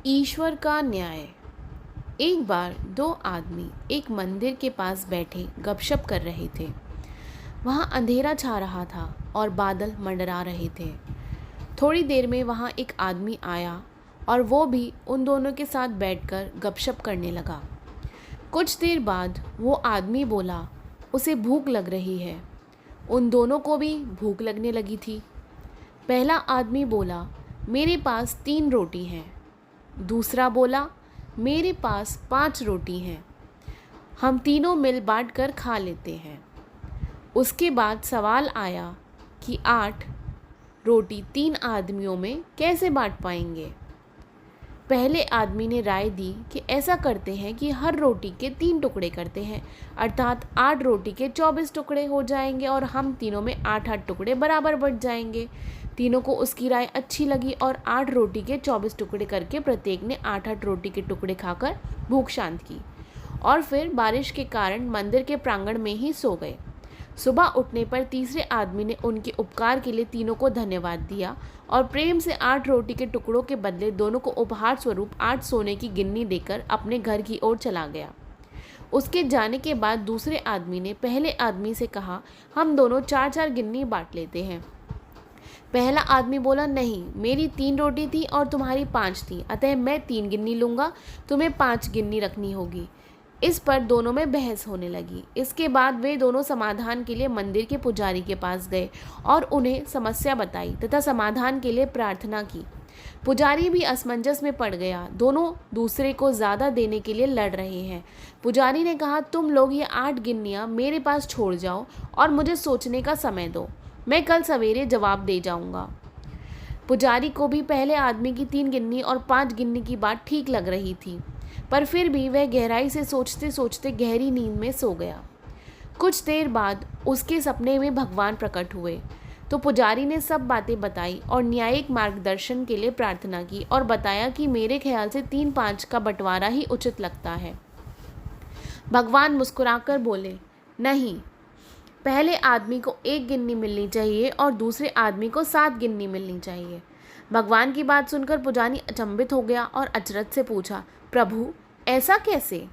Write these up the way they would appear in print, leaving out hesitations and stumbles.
ईश्वर का न्याय। एक बार दो आदमी एक मंदिर के पास बैठे गपशप कर रहे थे। वहाँ अंधेरा छा रहा था और बादल मंडरा रहे थे। थोड़ी देर में वहाँ एक आदमी आया और वो भी उन दोनों के साथ बैठकर गपशप करने लगा। कुछ देर बाद वो आदमी बोला, उसे भूख लग रही है। उन दोनों को भी भूख लगने लगी थी। पहला आदमी बोला, मेरे पास 3 रोटी हैं। दूसरा बोला, मेरे पास 5 रोटी हैं, हम तीनों मिल बांट कर खा लेते हैं। उसके बाद सवाल आया कि 8 रोटी 3 आदमियों में कैसे बांट पाएंगे। पहले आदमी ने राय दी कि ऐसा करते हैं कि हर रोटी के 3 टुकड़े करते हैं, अर्थात 8 रोटी के 24 टुकड़े हो जाएंगे और हम तीनों में 8-8 टुकड़े बराबर बंट जाएंगे। तीनों को उसकी राय अच्छी लगी और 8 रोटी के 24 टुकड़े करके प्रत्येक ने 8-8 रोटी के टुकड़े खाकर भूख शांत की और फिर बारिश के कारण मंदिर के प्रांगण में ही सो गए। सुबह उठने पर तीसरे आदमी ने उनके उपकार के लिए तीनों को धन्यवाद दिया और प्रेम से 8 रोटी के टुकड़ों के बदले दोनों को उपहार स्वरूप 8 सोने की गिन्नी देकर अपने घर की ओर चला गया। उसके जाने के बाद दूसरे आदमी ने पहले आदमी से कहा, हम दोनों 4-4 गिन्नी बांट लेते हैं। पहला आदमी बोला, नहीं, मेरी 3 रोटी थी और तुम्हारी 5 थी, अतः मैं 3 गिन्नी लूँगा, तुम्हें 5 गिन्नी रखनी होगी। इस पर दोनों में बहस होने लगी। इसके बाद वे दोनों समाधान के लिए मंदिर के पुजारी के पास गए और उन्हें समस्या बताई तथा समाधान के लिए प्रार्थना की। पुजारी भी असमंजस में पड़ गया। दोनों दूसरे को ज़्यादा देने के लिए लड़ रहे हैं। पुजारी ने कहा, तुम लोग ये 8 गिन्नियाँ मेरे पास छोड़ जाओ और मुझे सोचने का समय दो, मैं कल सवेरे जवाब दे जाऊँगा। पुजारी को भी पहले आदमी की 3 गिन्नी और 5 गिन्नी की बात ठीक लग रही थी, पर फिर भी वह गहराई से सोचते सोचते गहरी नींद में सो गया। कुछ देर बाद उसके सपने में भगवान प्रकट हुए तो पुजारी ने सब बातें बताई और न्यायिक मार्गदर्शन के लिए प्रार्थना की और बताया कि मेरे ख्याल से 3-5 का बंटवारा ही उचित लगता है। भगवान मुस्कुराकर बोले, नहीं, पहले आदमी को 1 गिन्नी मिलनी चाहिए और दूसरे आदमी को 7 गिन्नी मिलनी चाहिए। भगवान की बात सुनकर पुजारी अचंभित हो गया और अचरज से पूछा, प्रभु, ऐसा कैसे?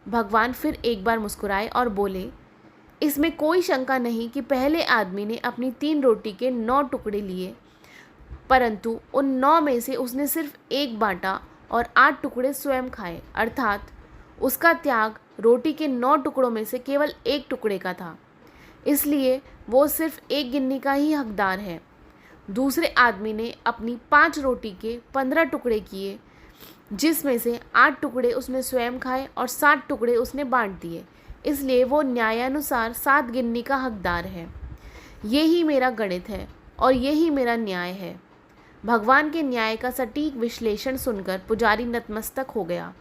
भगवान फिर एक बार मुस्कुराए और बोले, इसमें कोई शंका नहीं कि पहले आदमी ने अपनी 3 रोटी के 9 टुकड़े लिए, परंतु उन 9 में से उसने सिर्फ 1 बांटा और 8 टुकड़े स्वयं खाए, अर्थात उसका त्याग रोटी के 9 टुकड़ों में से केवल 1 टुकड़े का था, इसलिए वो सिर्फ 1 गिन्नी का ही हकदार है। दूसरे आदमी ने अपनी 5 रोटी के 15 टुकड़े किए, जिसमें से 8 टुकड़े उसने स्वयं खाए और 7 टुकड़े उसने बांट दिए, इसलिए वो न्यायानुसार 7 गिन्नी का हकदार है। यही मेरा गणित है और यही मेरा न्याय है। भगवान के न्याय का सटीक विश्लेषण सुनकर पुजारी नतमस्तक हो गया।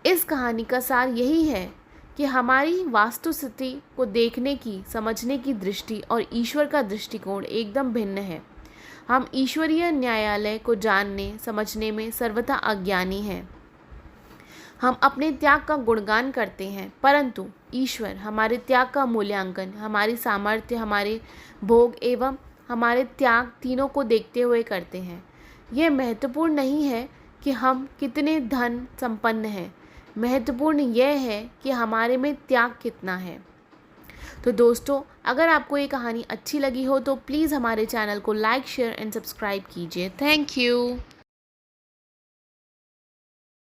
इस कहानी का सार यही है कि हमारी वास्तुस्थिति को देखने की, समझने की दृष्टि और ईश्वर का दृष्टिकोण एकदम भिन्न है। हम ईश्वरीय न्यायालय को जानने समझने में सर्वथा अज्ञानी हैं। हम अपने त्याग का गुणगान करते हैं, परंतु ईश्वर हमारे त्याग का मूल्यांकन हमारी सामर्थ्य, हमारे भोग एवं हमारे त्याग तीनों को देखते हुए करते हैं। यह महत्वपूर्ण नहीं है कि हम कितने धन संपन्न हैं, महत्वपूर्ण यह है कि हमारे में त्याग कितना है। तो दोस्तों, अगर आपको ये कहानी अच्छी लगी हो तो प्लीज़ हमारे चैनल को लाइक, शेयर एंड सब्सक्राइब कीजिए। Thank you.